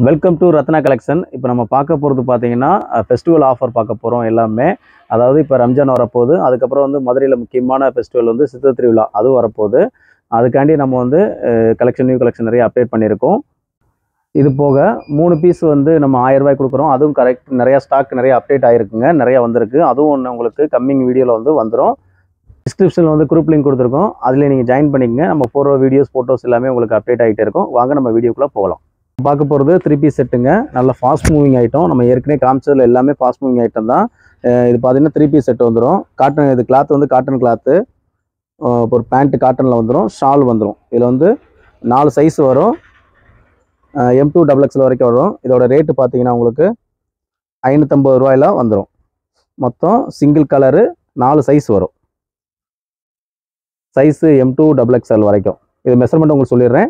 Welcome to Ratna collection. இப்போ நம்ம பார்க்க போகிறது பார்த்தீங்கன்னா ஃபெஸ்டிவல் ஆஃபர் பார்க்க போகிறோம் எல்லாமே. அதாவது இப்போ ரம்ஜான் வரப்போகுது, அதுக்கப்புறம் வந்து மதுரையில் முக்கியமான ஃபெஸ்டிவல் வந்து சித்திரை திருவிழா அதுவும் வரப்போகுது. அதுக்காண்டி நம்ம வந்து நியூ கலெக்ஷன் நிறைய அப்டேட் பண்ணியிருக்கோம். இது போக 3 பீஸ் வந்து நம்ம 1000 ரூபாய் கொடுக்குறோம். அதுவும் கரெக்ட் நிறையா ஸ்டாக் நிறைய அப்டேட் ஆகிருக்குங்க, நிறையா வந்திருக்கு. அதுவும் ஒன்று உங்களுக்கு கம்மிங் வீடியோவில் வந்து வந்துடும். டிஸ்கிரிப்ஷனில் வந்து குரூப் லிங்க் கொடுத்துருக்கோம், அதில் நீங்கள் ஜாயின் பண்ணிக்கங்க. நம்ம போடுற வீடியோஸ் ஃபோட்டோஸ் எல்லாமே உங்களுக்கு அப்டேட் ஆகிட்டே இருக்கும். வாங்க நம்ம வீடியோக்குள்ளே போகலாம். பார்க்க போகிறது 3 பீஸ் செட்டுங்க. நல்ல ஃபாஸ்ட் மூவிங் ஐட்டம். நம்ம ஏற்கனவே காமிச்சதில் எல்லாமே ஃபாஸ்ட் மூவிங் ஐட்டம் தான். இது பார்த்தீங்கன்னா 3 பீஸ் செட் வந்துடும். காட்டன், இது கிளாத் வந்து காட்டன் கிளாத்து. ஒரு பேண்ட்டு காட்டனில் வந்துடும், ஷால் வந்துடும். இதில் வந்து 4 சைஸ் வரும், M2 XXL வரைக்கும் வரும். இதோட ரேட்டு பார்த்தீங்கன்னா உங்களுக்கு 550 ரூபாயில் வந்துடும். மொத்தம் சிங்கிள் கலரு 4 சைஸ் வரும். சைஸு M2 XXL வரைக்கும். இது மெஷர்மெண்ட் உங்களுக்கு சொல்லிடுறேன்.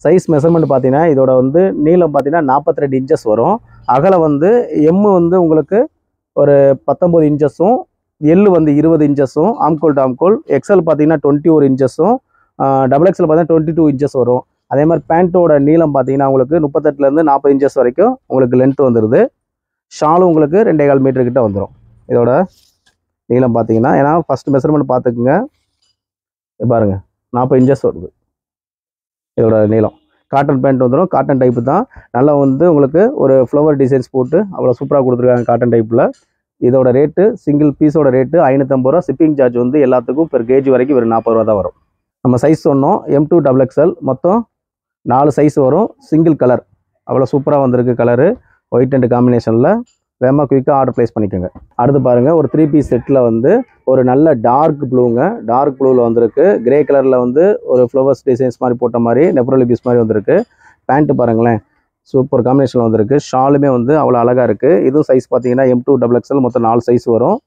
சைஸ் மெஷர்மெண்ட் பார்த்தீங்கன்னா இதோட வந்து நீளம் பார்த்தீங்கன்னா 42 இன்ச்சஸ் வரும். அகலம் வந்து எம் வந்து உங்களுக்கு ஒரு 19 இன்ச்சஸும், எல் வந்து 20 இன்ச்சஸும், ஆம்கோல் டு ஆம்கோல். எக்ஸ்எல் பார்த்தீங்கன்னா 21 இன்ச்சஸும், XXL பார்த்தீங்கன்னா 22 இன்ச்சஸ் வரும். அதே மாதிரி பேண்ட்டோட நீளம் பார்த்தீங்கன்னா உங்களுக்கு 38லேருந்து 40 இன்ச்சஸ் வரைக்கும் உங்களுக்கு லென்த் வந்துடுது. ஷாலும் உங்களுக்கு 2.25 மீட்டர் கிட்ட வந்துடும். இதோட நீளம் பார்த்தீங்கன்னா, ஏன்னா ஃபஸ்ட்டு மெஷர்மெண்ட் பார்த்துக்குங்க, பாருங்கள் 40 இன்ச்சஸ் வருது இதோட நீளம். காட்டன் பேண்ட் வந்துடும், காட்டன் டைப்பு தான். நல்லா வந்து உங்களுக்கு ஒரு ஃப்ளவர் டிசைன்ஸ் போட்டு அவ்வளோ சூப்பராக கொடுத்துருக்காங்க காட்டன் டைப்பில். இதோட ரேட்டு சிங்கிள் பீஸோட ரேட்டு 550 ரூபா. ஷிப்பிங் சார்ஜ் வந்து எல்லாத்துக்கும் பெர் கேஜி வரைக்கும் ஒரு 40 ரூபா தான் வரும். நம்ம சைஸ் சொன்னோம் M2 XXL. மொத்தம் 4 சைஸ் வரும், சிங்கிள் கலர். அவ்வளோ சூப்பராக வந்திருக்கு கலரு, ஒயிட் அண்ட் காம்பினேஷனில். வேகமாக குயிக்காக ஆர்டர் ப்ளேஸ் பண்ணிக்கோங்க. அடுத்து பாருங்கள், ஒரு 3 பீஸ் செட்டில் வந்து ஒரு நல்ல டார்க் ப்ளூங்க. டார்க் ப்ளூவில் வந்திருக்கு. கிரே கலரில் வந்து ஒரு ஃப்ளவர்ஸ் டிசைன்ஸ் மாதிரி போட்ட மாதிரி நெப்ரோலி பீஸ் மாதிரி வந்திருக்கு. பேண்ட்டு பாருங்களேன், சூப்பர் காம்பினேஷனில் வந்திருக்கு. ஷாலுமே வந்து அவ்வளோ அழகாக இருக்குது. இதுவும் சைஸ் பார்த்தீங்கன்னா M2 XXL. மொத்தம் 4 சைஸ் வரும்,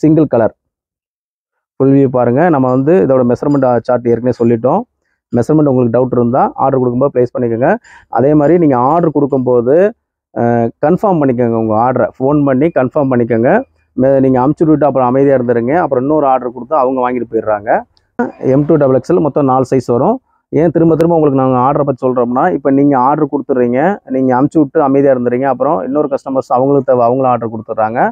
சிங்கிள் கலர். ஃபுல் வியூ பாருங்கள். நம்ம வந்து இதோட மெஷர்மெண்ட் சார்ட் ஏற்கனவே சொல்லிட்டோம். மெஷர்மெண்ட் உங்களுக்கு டவுட் இருந்தால் ஆர்டர் கொடுக்கும்போது ப்ளேஸ் பண்ணிக்கோங்க. அதே மாதிரி நீங்கள் ஆர்டர் கொடுக்கும்போது கன்ஃபார்ம் பண்ணிக்கோங்க. உங்கள் ஆர்டரை ஃபோன் பண்ணி கன்ஃபார்ம் பண்ணிக்கோங்க. நீங்கள் அமுச்சு விட்டு அப்புறம் அமைதியாக இருந்துருங்க. அப்புறம் இன்னொரு ஆர்டர் கொடுத்தா அவங்க வாங்கிட்டு போயிடுறாங்க. M2 XXL மொத்தம் 4 சைஸ் வரும். ஏன் திரும்ப உங்களுக்கு நாங்கள் ஆர்டரை பற்றி சொல்கிறோம்னா, இப்போ நீங்கள் ஆர்டர் கொடுத்துட்றீங்க, நீங்கள் அமுச்சு விட்டு அமைதியாக இருந்துறீங்க, அப்புறம் இன்னொரு கஸ்டமர்ஸ் அவங்களுக்கு அவங்களும் ஆர்டர் கொடுத்துட்றாங்க.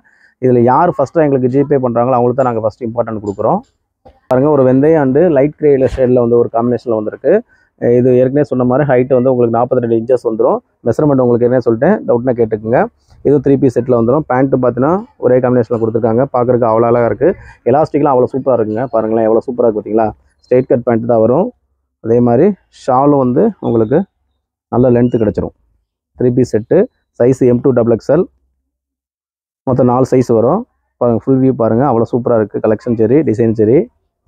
இதில் யார் ஃபஸ்ட்டு எங்களுக்கு ஜிபே பண்ணுறாங்களோ அவங்களுக்கு தான் நாங்கள் ஃபஸ்ட்டு இம்பார்ட்டன்ட் கொடுக்குறோம். பாருங்கள், ஒரு வெந்தயம் அண்டு லைட் கிரே ஷேடில் வந்து ஒரு காம்பினேஷனில் வந்திருக்கு. இது ஏற்கனவே சொன்ன மாதிரி ஹைட்டு வந்து உங்களுக்கு 42 இன்ச்சஸ் வந்துடும். மெஷர்மெண்ட் உங்களுக்கு ஏற்கனவே சொல்லிட்டேன், டவுட்னா கேட்டுக்குங்க. இது 3 பீஸ் செட்டில் வந்துடும். பேண்ட்டு பார்த்தீங்கன்னா ஒரே காம்பினேஷனில் கொடுத்துருக்காங்க. பார்க்குறதுக்கு அவ்வளோ அழகாக இருக்குது. எலாஸ்டிக்லாம் அவ்வளோ சூப்பராக இருக்குங்க. பாருங்களேன் எவ்வளோ சூப்பராக இருக்குது பார்த்தீங்களா. ஸ்ட்ரெயிட் கட் பேண்ட் தான் வரும். அதே மாதிரி ஷாலும் வந்து உங்களுக்கு நல்ல லென்த்து கிடச்சிரும். 3 piece set, size M2 XXL. மொத்தம் 4 சைஸ் வரும். பாருங்கள், ஃபுல் வியூ பாருங்கள், அவ்வளோ சூப்பராக இருக்குது. கலெக்ஷன் சரி, டிசைன் சரி,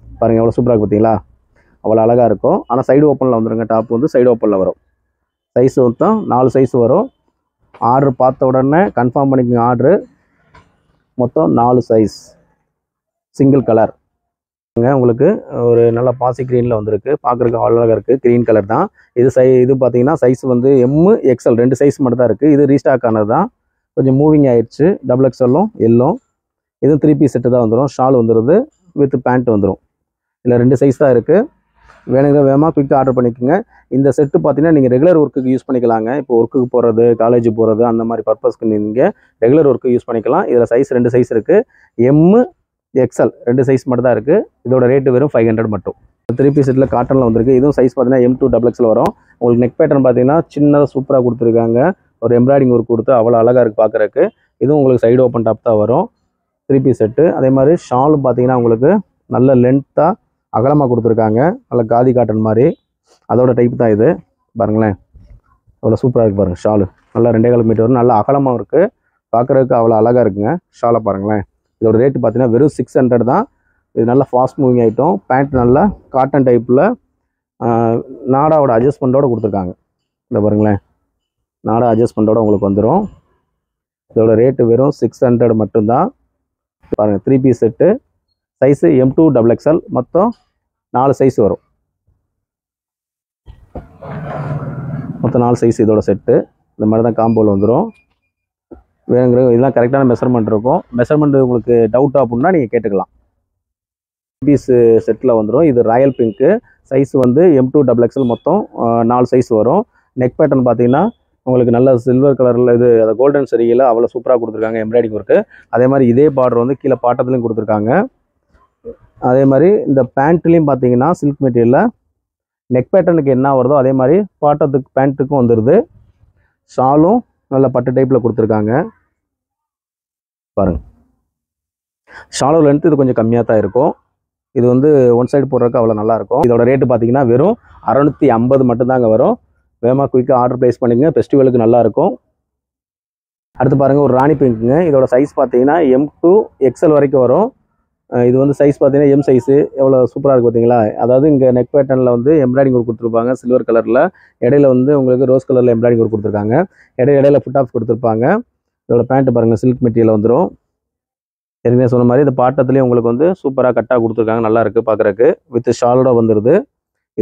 பாருங்கள் எவ்வளோ சூப்பராக இருக்குது பார்த்தீங்களா. அவ்வளோ அழகாக இருக்கும். ஆனால் சைடு ஓப்பனில் வந்துடுங்க. டாப் வந்து சைடு ஓப்பனில் வரும். சைஸ் மொத்தம் 4 சைஸ் வரும். ஆர்டர் பார்த்த உடனே கன்ஃபார்ம் பண்ணிக்கோங்க. ஆர்டரு மொத்தம் 4 சைஸ், சிங்கிள் கலர். உங்களுக்கு ஒரு நல்ல பாசி க்ரீனில் வந்திருக்கு. பார்க்குறதுக்கு அழகாக இருக்குது. க்ரீன் கலர் தான். இது பார்த்தீங்கன்னா சைஸ் வந்து MXL 2 சைஸ் மட்டும் தான் இருக்குது. இது ரீஸ்டாக் ஆனது தான், கொஞ்சம் மூவிங் ஆயிடுச்சு. XXLம் எல்லும். இது 3 பீஸ் செட்டு தான் வந்துடும். ஷால் வந்துடுது, வித் பேண்ட் வந்துடும். இதில் 2 சைஸ் தான் இருக்குது. வேணுங்கிற வேகமாக குயிக்காக ஆர்டர் பண்ணிக்கோங்க. இந்த செட்டு பார்த்தீங்கன்னா நீங்கள் ரெகுலர் ஒர்க்குக்கு யூஸ் பண்ணிக்கலாங்க. இப்போ ஒர்க்குக்கு போகிறது, காலேஜ் போகிறது, அந்த மாதிரி பர்பஸ்க்கு நீங்கள் ரெகுலர் ஒர்க்கு யூஸ் பண்ணிக்கலாம். இதில் சைஸ் 2 சைஸ் இருக்குது. MXL 2 சைஸ் மட்டும் தான் இருக்குது. இதோட ரேட்டு வெறும் 500 மட்டும். 3 பீஸ் செட்டில் காட்டனில் வந்திருக்கு. இதுவும் சைஸ் பார்த்தீங்கன்னா M2 XXL வரும். உங்களுக்கு நெக் பேட்டர்ன் பார்த்தீங்கன்னா சின்னதாக சூப்பராக கொடுத்துருக்காங்க. ஒரு எம்ப்ராய்டிங் ஒர்க் கொடுத்து அவ்வளோ அழகாக இருக்குது பார்க்குறக்கு. இதுவும் உங்களுக்கு சைடு ஓப்பன் டாப் தான் வரும். 3 பீஸ் செட்டு. அதே மாதிரி ஷாலும் பார்த்தீங்கன்னா உங்களுக்கு நல்ல லென்த்தாக அகலமாக கொடுத்துருக்காங்க. நல்ல காதி காட்டன் மாதிரி அதோட டைப் தான் இது. பாருங்களேன் அவ்வளோ சூப்பராக இருக்குது. பாருங்கள் ஷாலு நல்லா 2.25 மீட்டர் வரும். நல்லா அகலமாக இருக்குது. பார்க்குறதுக்கு அவ்வளோ அழகாக இருக்குங்க. ஷாலை பாருங்களேன். இதோட ரேட்டு பார்த்தீங்கன்னா வெறும் 600 தான். இது நல்லா ஃபாஸ்ட் மூவிங் ஐட்டம். பேண்ட் நல்லா காட்டன் டைப்பில் நாடாவோட அட்ஜஸ்ட்மெண்ட்டோடு கொடுத்துருக்காங்க. இந்த பாருங்களேன், நாடா அட்ஜஸ்ட்மெண்ட்டோடு உங்களுக்கு வந்துடும். இதோட ரேட்டு வெறும் 600 மட்டும்தான். பாருங்கள், 3 piece set, size M2 XXL. மொத்தம் 4 சைஸ் வரும். மொத்தம் 4 சைஸ் இதோட செட்டு. இந்த மாதிரி தான் காம்போவில் வந்துடும். வேணுங்கிற இதெல்லாம் கரெக்டான மெஷர்மெண்ட் இருக்கும். மெஷர்மெண்ட் உங்களுக்கு டவுட் அப்படின்னா நீங்கள் கேட்டுக்கலாம். பீஸ் செட்டில் வந்துடும். இது ராயல் பிங்க்கு. சைஸ் வந்து M2 XXL. மொத்தம் 4 சைஸ் வரும். நெக் பேட்டர்ன் பார்த்தீங்கன்னா உங்களுக்கு நல்ல சில்வர் கலரில் இது அந்த கோல்டன் சரியில் அவ்வளோ சூப்பராக கொடுத்துருக்காங்க எம்ப்ராய்டிங் ஒர்க்கு. அதே மாதிரி இதே பார்டர் வந்து கீழே பாட்டத்துலையும் கொடுத்துருக்காங்க. அதே மாதிரி இந்த பேண்ட்லேயும் பார்த்தீங்கன்னா சில்க் மெட்டீரியலில் நெக் பேட்டர்னுக்கு என்ன வருதோ அதே மாதிரி பாட்டத்துக்கு பேண்ட்டுக்கும் வந்துடுது. ஷாலும் நல்ல பட்டு டைப்பில் கொடுத்துருக்காங்க பாருங்கள். ஷாலோ லென்த் இது கொஞ்சம் கம்மியாக தான் இருக்கும். இது வந்து ஒன் சைடு போடுறதுக்கு அவ்வளோ நல்லாயிருக்கும். இதோட ரேட்டு பார்த்தீங்கன்னா வெறும் 650 மட்டும்தாங்க வரும். வேகமாக குயிக்காக ஆர்டர் ப்ளேஸ் பண்ணிங்க, ஃபெஸ்டிவலுக்கு நல்லாயிருக்கும். அடுத்து பாருங்கள் ஒரு ராணி பிங்க்குங்க. இதோட சைஸ் பார்த்தீங்கன்னா M to XL வரைக்கும் வரும். இது வந்து சைஸ் பார்த்தீங்கன்னா M சைஸு எவ்வளோ சூப்பராக இருக்குது பார்த்தீங்களா. அதாவது இங்கே நெக் பேட்டர்னில் வந்து எம்ப்ராய்டிங் ஒர்க் கொடுத்துருப்பாங்க சில்வர் கலரில். இடையில வந்து உங்களுக்கு ரோஸ் கலரில் எம்ப்ராய்டிங் ஒர்க் கொடுத்துருக்காங்க. இடையில ஃபுட் ஆஃப் கொடுத்துருப்பாங்க. இதோட பேண்ட்டு பாருங்கள் சில்க் மெட்டீரியல் வந்துடும். ஏற்கனவே சொன்ன மாதிரி இந்த பாட்டத்துலேயும் உங்களுக்கு வந்து சூப்பராக கட்டாக கொடுத்துருக்காங்க. நல்லா இருக்குது பார்க்குறக்கு. வித் ஷாலோட வந்துடுது.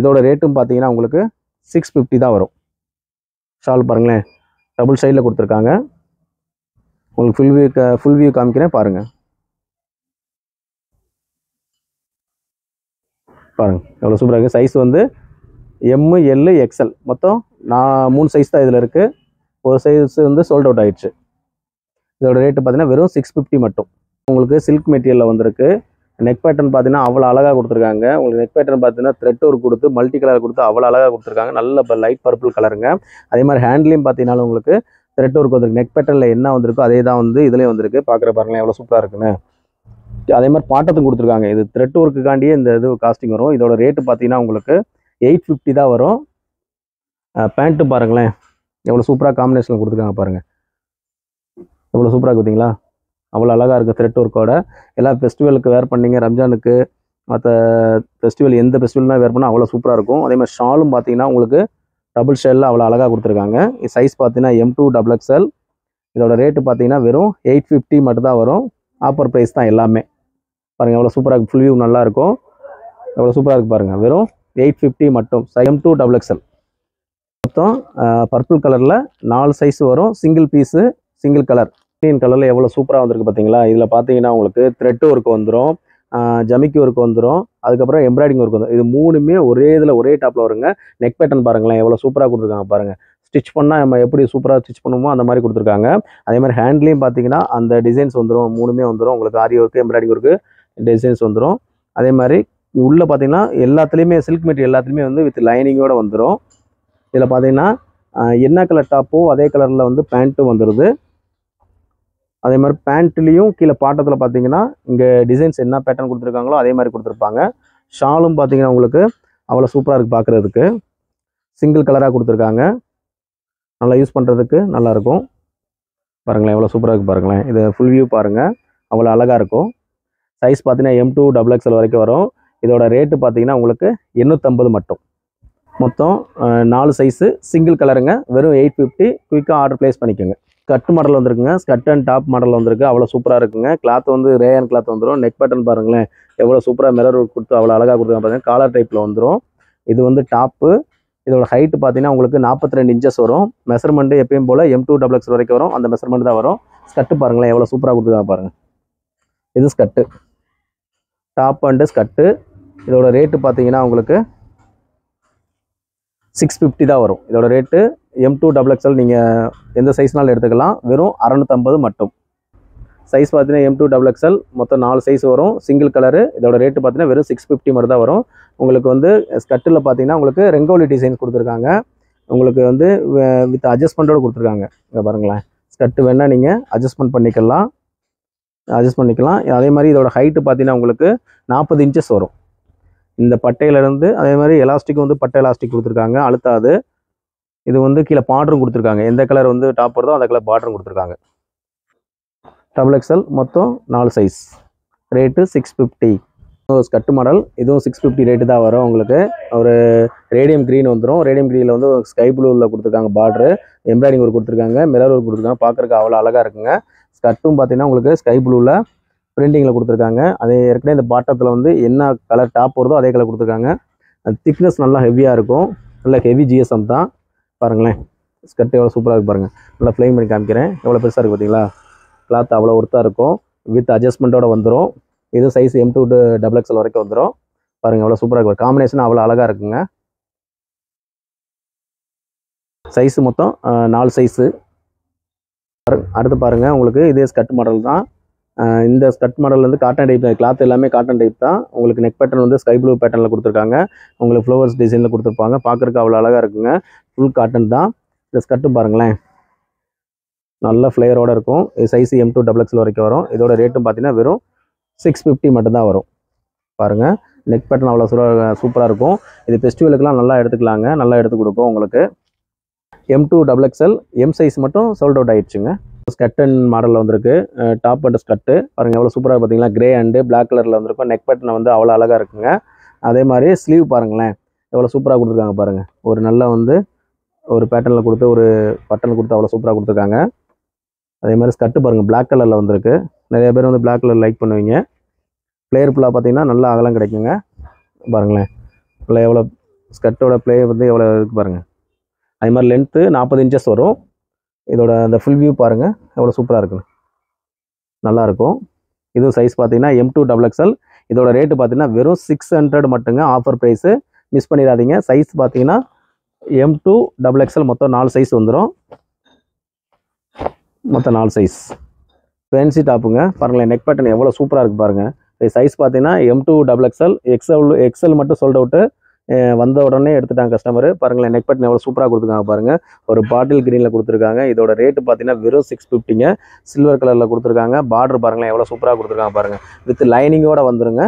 இதோட ரேட்டும் பார்த்தீங்கன்னா உங்களுக்கு 650 தான் வரும். ஷால் பாருங்களேன் டபுள் சைடில் கொடுத்துருக்காங்க. உங்களுக்கு ஃபுல் வியூ காமிக்கிறேன் பாருங்கள். பாருங்கள் எவ்வளோ சூப்பராக இருக்குது. சைஸ் வந்து M, L, XL மொத்தம் 3 சைஸ் தான் இதில் இருக்குது. ஒரு சைஸ் வந்து சோல்ட் அவுட் ஆகிடுச்சு. இதோட ரேட்டு பார்த்தீங்கன்னா வெறும் 650 மட்டும். உங்களுக்கு சில்க் மெட்டீரியலில் வந்திருக்கு. நெக் பேட்டர்ன் பார்த்தீங்கன்னா அவ்வளோ அழகாக கொடுத்துருக்காங்க. உங்களுக்கு நெக் பேட்டர்ன் பார்த்தீங்கன்னா த்ரெட் ஒர்க் கொடுத்து மல்டி கலர் கொடுத்து அவ்வளோ அழகாக கொடுத்துருக்காங்க. நல்ல லைட் பர்பிள் கலருங்க. அதே மாதிரி ஹேண்ட்லேயும் பார்த்தீங்கன்னா உங்களுக்கு த்ரெட் ஒர்க் வந்திருக்கு. நெக் பேட்டர்னில் என்ன வந்திருக்கோ அதே தான் வந்து இதுலேயே வந்திருக்கு. பார்க்குற பாருங்களேன் எவ்வளோ சூப்பராக இருக்குன்னு. அதே மாதிரி பாட்டத்தும் கொடுத்துருக்காங்க. இது த்ரெட் ஒர்க்குக்காண்டியே இந்த இது காஸ்டிங் வரும். இதோட ரேட்டு பார்த்தீங்கன்னா உங்களுக்கு 850 தான் வரும். பேண்ட்டு பாருங்களேன் எவ்வளோ சூப்பராக காம்பினேஷன் கொடுத்துருக்காங்க பாருங்கள். எவ்வளோ சூப்பராக பார்த்தீங்களா. அவ்வளோ அழகாக இருக்குது த்ரெட் ஒர்க்கோட. எல்லாம் ஃபெஸ்டிவலுக்கு வேர் பண்ணிங்க, ரம்ஜானுக்கு மற்ற ஃபெஸ்டிவல் எந்த ஃபெஸ்டிவல்னால் வேர் பண்ணால் அவ்வளோ சூப்பராக இருக்கும். அதே மாதிரி ஷாலும் பார்த்தீங்கன்னா உங்களுக்கு டபுள் ஷேலில் அவ்வளோ அழகாக கொடுத்துருக்காங்க. சைஸ் பார்த்தீங்கன்னா M to XXL. இதோட ரேட்டு பார்த்தீங்கன்னா வெறும் 850 மட்டும் தான் வரும். ஆஃபர் ப்ரைஸ் தான் எல்லாமே. பாருங்கள் எவ்வளோ சூப்பராக இருக்குது. ஃபுல் வியூ நல்லாயிருக்கும். எவ்வளோ சூப்பராக இருக்குது பாருங்கள். வெறும் 850 மட்டும். M to XXL. மொத்தம் பர்பிள் கலரில் 4 சைஸ் வரும். Single piece single colour. Green கலரில் எவ்வளோ சூப்பராக வந்திருக்கு பார்த்தீங்களா. இதில் பார்த்தீங்கன்னா உங்களுக்கு த்ரெட் ஒர்க் வந்துடும், ஜமிக்கி ஒர்க் வந்துடும், அதுக்கப்புறம் எம்ப்ராய்டிங் ஒர்க் வந்துடும். இது மூணுமே ஒரே இதில் ஒரே டாப்பில் வருங்க. நெக் பேட்டர்ன் பாருங்களேன் எவ்வளோ சூப்பராக கொடுத்துருக்காங்க பாருங்கள். ஸ்டிச் பண்ணால் நம்ம எப்படி சூப்பராக ஸ்டிச் பண்ணுமோ அந்த மாதிரி கொடுத்துருக்காங்க. அதே மாதிரி ஹேண்ட்லேயும் பார்த்தீங்கன்னா அந்த டிசைன்ஸ் வந்துடும். மூணுமே வந்துடும். உங்களுக்கு ஆரி ஒர்க்கு எம்ப்ராய்டிங் ஒர்க்கு டிசைன்ஸ் வந்துடும். அதே மாதிரி உள்ளே பார்த்தீங்கன்னா எல்லாத்துலேயுமே சில்க் மெட்டீரியல் எல்லாத்துலேயுமே வந்து வித் லைனிங்கோடு வந்துடும். இதில் பார்த்தீங்கன்னா என்ன கலர் டாப்போ அதே கலரில் வந்து பேண்ட்டும் வந்துடுது. அதே மாதிரி பேண்ட்லேயும் கீழே பாட்டத்தில் பார்த்தீங்கன்னா இங்கே டிசைன்ஸ் என்ன பேட்டர்ன் கொடுத்துருக்காங்களோ அதே மாதிரி கொடுத்துருப்பாங்க. ஷாலும் பார்த்தீங்கன்னா உங்களுக்கு அவ்வளோ சூப்பராக இருக்குது பார்க்குறதுக்கு. சிங்கிள் கலராக கொடுத்துருக்காங்க. நல்லா யூஸ் பண்ணுறதுக்கு நல்லாயிருக்கும். பாருங்களேன் எவ்வளோ சூப்பராக இருக்குது பாருங்களேன். இது ஃபுல் வியூ பாருங்கள் அவ்வளோ அழகாக இருக்கும். சைஸ் பார்த்தீங்கன்னா M to XXL வரைக்கும் வரும். இதோட ரேட்டு பார்த்தீங்கன்னா உங்களுக்கு 850 மட்டும். மொத்தம் 4 சைஸு சிங்கிள் கலருங்க. வெறும் 850. குயிக்காக ஆர்டர் ப்ளேஸ் பண்ணிக்கோங்க. ஸ்கர்ட் மாடல் வந்துருக்குங்க. ஸ்கர்ட் அண்ட் டாப் மாடல் வந்திருக்கு. அவ்வளோ சூப்பராக இருக்குங்க. கிளாத் வந்து ரேயன் கிளாத் வந்துடும். நெக் பேட்டர்ன் பாருங்களேன் எவ்வளோ சூப்பராக மிரர் ஒர்க் கொடுத்து அவ்வளோ அழகாக கொடுத்துருக்காங்க பாருங்கள். காலர் டைப்பில் வந்துடும். இது வந்து டாப்பு. இதோட ஹைட்டு பார்த்தீங்கன்னா உங்களுக்கு 42 இன்ச்சஸ் வரும். மெஷர்மெண்ட்டு எப்பயும் போல் M to XXL வரைக்கும் வரும். அந்த மெஷர்மெண்ட் தான் வரும். ஸ்கர்ட்டு பாருங்களேன் எவ்வளோ சூப்பராக கொடுத்துருக்காங்க பாருங்கள். இது ஸ்கர்ட்டு, டாப் அண்டு ஸ்கர்ட்டு. இதோட ரேட்டு பார்த்தீங்கன்னா உங்களுக்கு 650 தான் வரும். இதோட ரேட்டு M to XXL நீங்கள் எந்த சைஸ்னாலும் எடுத்துக்கலாம். வெறும் 650 மட்டும். சைஸ் பார்த்தீங்கன்னா M to XXL மொத்தம் 4 சைஸ் வரும். Single colour. இதோட ரேட்டு பார்த்தீங்கன்னா வெறும் 650 மட்டும் தான் வரும். உங்களுக்கு வந்து ஸ்கர்ட்டில் பார்த்தீங்கன்னா உங்களுக்கு ரெங்கோலி டிசைன்ஸ் கொடுத்துருக்காங்க. உங்களுக்கு வந்து வித் அட்ஜஸ்ட்மெண்ட்டோடு கொடுத்துருக்காங்க. இங்கே பாருங்களேன். ஸ்கர்ட்டு வேணால் நீங்கள் அட்ஜஸ்ட்மெண்ட் பண்ணிக்கலாம். அதே மாதிரி இதோட ஹைட்டு பார்த்தீங்கன்னா உங்களுக்கு 40 இன்ச்சஸ் வரும். இந்த பட்டையிலேருந்து அதே மாதிரி எலாஸ்டிக் வந்து பட்டை எலாஸ்டிக் கொடுத்துருக்காங்க. அழுத்தாது. இது வந்து கீழே பார்டரும் கொடுத்துருக்காங்க. எந்த கலர் வந்து டாப் வருதோ அந்த கலர் பார்டரும் கொடுத்துருக்காங்க. XXL மொத்தம் 4 சைஸ். ரேட்டு 650. Skirt model. இதுவும் 650 ரேட்டு தான் வரும். உங்களுக்கு ஒரு ரேடியம் க்ரீன் வந்துடும். ரேடியம் க்ரீனில் வந்து ஸ்கை ப்ளூவில் கொடுத்துருக்காங்க. பார்டரு எம்ப்ராய்டிங் ஒர்க் கொடுத்துருக்காங்க. மிரர் ஒர்க் கொடுத்துருக்காங்க. பார்க்குறதுக்கு அவ்வளோ அழகாக இருக்குங்க. ஸ்கர்ட்டும் பார்த்தீங்கன்னா உங்களுக்கு ஸ்கை ப்ளூவில் பிரிண்டிங்கில் கொடுத்துருக்காங்க. அதே ஏற்கனவே இந்த பாட்டத்தில் வந்து என்ன கலர் டாப் வருதோ அதே கலர் கொடுத்துருக்காங்க. அது திக்னஸ் நல்லா ஹெவியாக இருக்கும். நல்லா ஹெவி GSM தான். பாருங்களேன் ஸ்கர்ட் எவ்வளோ சூப்பராக இருக்குது பாருங்கள். நல்லா ஃப்ளைங் பண்ணி காமிக்கிறேன். எவ்வளோ பெருசாக இருக்குது பார்த்தீங்களா. கிளாத் அவ்வளோ ஒர்த்தாக இருக்கும். வித் அட்ஜஸ்ட்மெண்ட்டோட வந்துடும். இது சைஸ் M to XXL வரைக்கும் வந்துடும். பாருங்கள் எவ்வளோ சூப்பராக இருக்கும். காம்பினேஷன் அவ்வளோ அழகாக இருக்குங்க. சைஸு மொத்தம் 4 சைஸு. அடுத்து பாருங்கள், உங்களுக்கு இதே ஸ்கர்ட் மாடல் தான். இந்த ஸ்கர்ட் மாடல் வந்து காட்டன் டைப், கிளாத் எல்லாமே காட்டன் டைப் தான். உங்களுக்கு நெக் பேட்டர்ன் வந்து ஸ்கை ப்ளூ பேட்டர்னில் கொடுத்துருக்காங்க. உங்களுக்கு ஃப்ளவர்ஸ் டிசைனில் கொடுத்துருப்பாங்க. பார்க்குறதுக்கு அவ்வளோ அழகாக இருக்குங்க. ஃபுல் காட்டன் தான். இந்த ஸ்கர்ட்டும் பாருங்களேன், நல்ல ஃப்ளேயரோடு இருக்கும். இது சைஸ் M2 XXL வரைக்கும் வரும். இதோட ரேட்டும் பார்த்தீங்கன்னா வெறும் 650 மட்டும்தான் வரும். பாருங்கள், நெக் பேட்டர்ன் அவ்வளோ சூப்பராக இருக்கும். இது ஃபெஸ்டிவலுக்குலாம் நல்லா எடுத்துக்கலாங்க, நல்லா எடுத்து கொடுக்கும் உங்களுக்கு. M2 XXL எம் சைஸ் மட்டும் சோல்ட் அவுட் ஆயிடுச்சுங்க. ஸ்கர்ட் அண்ட் மாடலில் வந்திருக்கு. டாப் அண்ட் ஸ்கர்ட்டு பாருங்கள் எவ்வளோ சூப்பராக பார்த்தீங்களா, கிரே அண்டு பிளாக் கலரில் வந்திருக்கும். நெக் பேட்டர்ன் வந்து அவ்வளோ அழகாக இருக்குங்க. அதே மாதிரி ஸ்லீவ் பாருங்களேன், எவ்வளோ சூப்பராக கொடுத்துருக்காங்க பாருங்கள். ஒரு நல்ல வந்து ஒரு பேட்டர்னில் கொடுத்து, ஒரு பட்டனில் கொடுத்து அவ்வளோ சூப்பராக கொடுத்துருக்காங்க. அதே மாதிரி ஸ்கர்ட்டு பாருங்கள், பிளாக் கலரில் வந்திருக்கு. நிறைய பேர் வந்து பிளாக் கலர் லைக் பண்ணுவீங்க. பிளேயர் ஃபுல்லாக பார்த்தீங்கன்னா நல்லா அகலம் கிடைக்குங்க. பாருங்களேன், ஃபுல்லாக எவ்வளோ ஸ்கர்ட்டோட பிளே வந்து எவ்வளோ இருக்குது பாருங்கள். அதே மாதிரி லென்த்து 40 இன்ச்சஸ் வரும். இதோட அந்த ஃபுல் வியூ பாருங்கள் எவ்வளோ சூப்பராக இருக்குன்னு, நல்லாயிருக்கும். இதுவும் சைஸ் பார்த்தீங்கன்னா M2 XXL. இதோட ரேட்டு பார்த்தீங்கன்னா வெறும் 600 மட்டுங்க, ஆஃபர் ப்ரைஸு. மிஸ் பண்ணிடாதீங்க. சைஸ் பார்த்தீங்கன்னா M2 XXL மொத்தம் 4 சைஸ் வந்துடும். மொத்தம் 4 சைஸ். ஃபேன்சி டாப்புங்க பாருங்களேன், நெக் பேட்டர்ன் எவ்வளோ சூப்பராக இருக்குது பாருங்கள். சைஸ் பார்த்தீங்கன்னா M2 XXL. எக்ஸல் மட்டும் சோல்ட் அவுட்டு. வந்த உடனே எடுத்துட்டாங்க கஸ்டமர். பாருங்களேன், நெக் பேட்டர்ன் எவ்வளோ சூப்பராக கொடுத்துருக்காங்க பாருங்கள். ஒரு பாட்டில் க்ரீனில் கொடுத்துருக்காங்க. இதோட ரேட்டு பார்த்தீங்கன்னா வெறும் 650ங்க. சில்வர் கலரில் கொடுத்துருக்காங்க. பார்டர் பாருங்களேன் எவ்வளோ சூப்பராக கொடுத்துருக்காங்க பாருங்கள். வித் லைனிங்கோடு வந்துருங்க,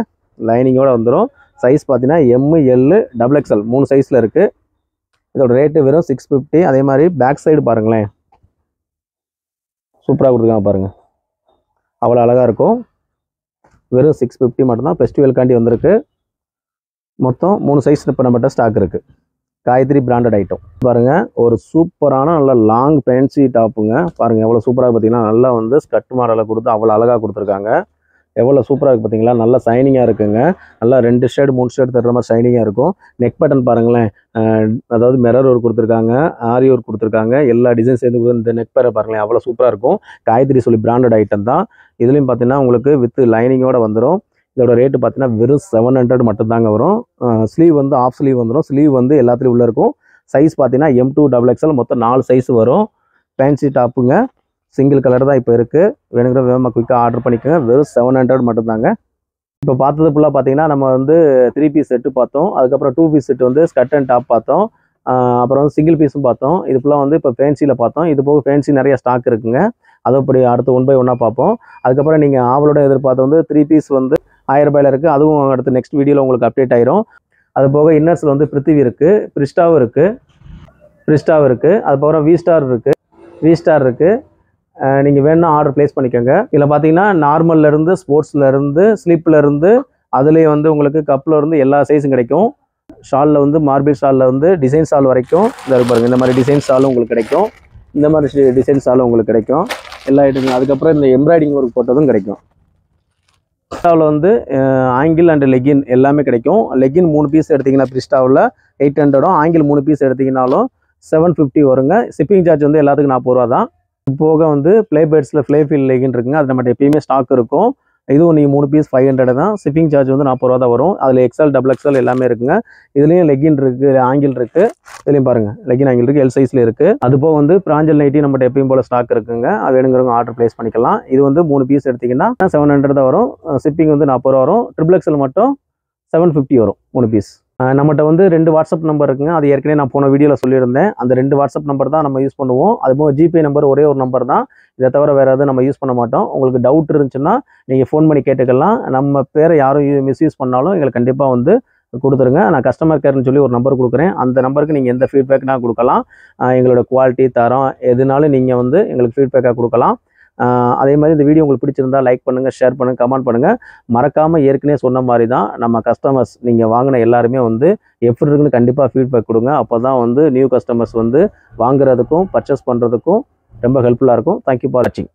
லைனிங்கோடு வந்துடும். சைஸ் பார்த்தீங்கன்னா ML XXL 3 சைஸில் இருக்குது. இதோட ரேட்டு வெறும் 650. அதே மாதிரி பேக் சைடு பாருங்களேன், சூப்பராக கொடுத்துருக்காங்க பாருங்கள், அவ்வளோ அழகாக இருக்கும். வெறும் 650 மட்டும்தான். ஃபெஸ்டிவல்காண்டி வந்திருக்கு. மொத்தம் 3 சைஸ் இப்போ நம்மகிட்ட ஸ்டாக் இருக்குது. காயத்ரி பிராண்டட் ஐட்டம் பாருங்கள். ஒரு சூப்பரான நல்ல லாங் ஃபேன்சி டாப்புங்க. பாருங்கள் எவ்வளோ சூப்பராக பார்த்தீங்கன்னா, நல்லா வந்து ஸ்கர்ட் மாடலில் கொடுத்து அவ்வளோ அழகாக கொடுத்துருக்காங்க. எவ்வளோ சூப்பராக இருக்குது பார்த்தீங்களா, நல்லா சைனிங்காக இருக்குங்க. நல்லா 2 ஷேடு 3 ஷேடு தர்ற மாதிரி சைனிங்காக இருக்கும். நெக் பேட்டர்ன் பாருங்களேன், அதாவது மிரர் ஒர்க் கொடுத்துருக்காங்க, ஆரி ஒர்க் கொடுத்துருக்காங்க. எல்லா டிசைன் சேர்ந்து இந்த நெக் பேரை பாருங்களேன் அவ்வளோ சூப்பராக இருக்கும். காயத்ரி சொல்லி பிராண்டட் ஐட்டம் தான். இதுலேயும் பார்த்தீங்கன்னா உங்களுக்கு வித் லைனிங்கோடு வந்துடும். இதோட ரேட்டு பார்த்தீங்கன்னா வெறும் 700 மட்டும்தாங்க வரும். ஸ்லீவ் வந்து ஆஃப் ஸ்லீவ் வந்துடும். ஸ்லீவ் வந்து எல்லாத்துலேயும் உள்ளே இருக்கும். சைஸ் பார்த்தீங்கன்னா M2 XXL மொத்தம் 4 சைஸ் வரும். ஃபேன்சி டாப்புங்க, சிங்கிள் கலர் தான் இப்போ இருக்குது. வேணுங்கிற வேகமாக குயிக்காக ஆர்டர் பண்ணிக்கோங்க. வெறும் 700 மட்டும்தாங்க. இப்போ பார்த்தது ஃபுல்லாக பார்த்தீங்கன்னா நம்ம வந்து 3 பீஸ் செட்டு பார்த்தோம். அதுக்கப்புறம் 2 பீஸ் செட்டு வந்து ஸ்கர்ட் அண்ட் டாப் பார்த்தோம். அப்புறம் வந்து சிங்கிள் பீஸும் பார்த்தோம். இது ஃபுல்லாக வந்து இப்போ ஃபேன்சியில் பார்த்தோம். இது போக ஃபேன்சி நிறைய ஸ்டாக் இருக்குங்க. அதோப்படி அடுத்து 1 by 1 பார்ப்போம். அதுக்கப்புறம் நீங்கள் ஆவலோட எதிர்பார்த்து வந்து 3 பீஸ் வந்து 1000 ரூபாயில் இருக்குது. அதுவும் அடுத்து நெக்ஸ்ட் வீடியோவில் உங்களுக்கு அப்டேட் ஆயிரும். அது போக இன்னர்ஸில் வந்து பிருத்திவி இருக்குது, பிரிஸ்டாவும் இருக்குது. அதுக்கப்புறம் வி ஸ்டார் இருக்குது. நீங்கள் வேணும்னா ஆர்டர் ப்ளேஸ் பண்ணிக்கோங்க. இதில் பார்த்தீங்கன்னா நார்மல்லேருந்து ஸ்போர்ட்ஸ்லேருந்து ஸ்லீப்லேருந்து அதுலேயே வந்து உங்களுக்கு கப்பிலேருந்து எல்லா சைஸும் கிடைக்கும். ஷாலில் வந்து மார்பிள் ஷாலில் வந்து டிசைன் ஷால் வரைக்கும் இதாக பாருங்கள். இந்த மாதிரி டிசைன் ஷாலும் உங்களுக்கு கிடைக்கும். இந்த மாதிரி டிசைன் ஷாலும் உங்களுக்கு கிடைக்கும். எல்லா ஐட்டங்களும். அதுக்கப்புறம் இந்த எம்ப்ராய்டிங் ஒர்க் போட்டதும் கிடைக்கும். பிரிஸ்டாவில் வந்து ஆங்கிள் அண்ட் லெகின் எல்லாமே கிடைக்கும். லெகின் 3 பீஸ் எடுத்திங்கன்னா பிரிஸ்டாவில் 800, ஆங்கிள் 3 பீஸ் எடுத்திங்கனாலும் 750 வருங்க. ஷிப்பிங் சார்ஜ் வந்து எல்லாத்துக்கும் 40 ரூபா தான். போக வந்து ப்ளேபேர்ட்ஸில் ஃப்ளேஃபீல் லெகின் இருக்குங்க. அது நம்மகிட்ட எப்பயுமே ஸ்டாக் இருக்கும். இதுவும் நீங்கள் 3 பீஸ் 500 தான். ஷிப்பிங் சார்ஜ் வந்து 40 ரூபா தான் வரும். அதில் XL XXL எல்லாமே இருக்குங்க. இதுலேயும் லெகின் இருக்குது, ஆங்கிள் இருக்குது. இதுலேயும் பாருங்கள் லெகின் ஆங்கிள் இருக்குது, எல் சைஸில் இருக்குது. அதுபோக வந்து பிராஞ்சல் நைட்டி நம்மகிட்ட எப்பயும் போல் ஸ்டாக் இருக்குங்க. அது வேணுங்கிறவங்க ஆர்டர் ப்ளேஸ் பண்ணிக்கலாம். இது வந்து 3 பீஸ் எடுத்திங்கன்னா 700 தான் வரும். ஷிப்பிங் வந்து 40 ரூபா வரும். XXL மட்டும் 750 வரும் 3 பீஸ். நம்மகிட்ட வந்து 2 வாட்ஸ்அப் நம்பர் இருக்குங்க. அது ஏற்கனவே நான் போன வீடியோவில் சொல்லியிருந்தேன். அந்த 2 வாட்ஸ்அப் நம்பர் தான் நம்ம யூஸ் பண்ணுவோம். அதுபோக ஜிபே நம்பர் ஒரே ஒரு நம்பர் தான். இதை தவிர வேறு எதுவும் நம்ம யூஸ் பண்ண மாட்டோம். உங்களுக்கு டவுட் இருந்துச்சுன்னா நீங்கள் ஃபோன் பண்ணி கேட்டுக்கலாம். நம்ம பேரை யாரும் மிஸ்யூஸ் பண்ணாலும் எங்களுக்கு கண்டிப்பாக வந்து கொடுத்துருங்க. நான் கஸ்டமர் கேர்னு சொல்லி ஒரு நம்பர் கொடுக்குறேன். அந்த நம்பருக்கு நீங்கள் எந்த ஃபீட்பேக்னா கொடுக்கலாம். எங்களோட குவாலிட்டி தரம் எதுனாலும் நீங்கள் வந்து எங்களுக்கு ஃபீட்பேக்காக கொடுக்கலாம். அதே மாதிரி இந்த வீடியோ உங்களுக்கு பிடிச்சிருந்தா லைக் பண்ணுங்கள், ஷேர் பண்ணுங்கள், கமெண்ட் பண்ணுங்கள். மறக்காமல் ஏற்கனவே சொன்ன மாதிரி தான் நம்ம கஸ்டமர்ஸ் நீங்கள் வாங்கின எல்லாருமே வந்து எப்படி இருக்குன்னு கண்டிப்பாக ஃபீட்பேக் கொடுங்க. அப்போ தான் வந்து நியூ கஸ்டமர்ஸ் வந்து வாங்குறதுக்கும் பர்ச்சேஸ் பண்ணுறதுக்கும் ரொம்ப ஹெல்ப்ஃபுல்லாக இருக்கும். தேங்க்யூ ஃபார் வாட்சிங்.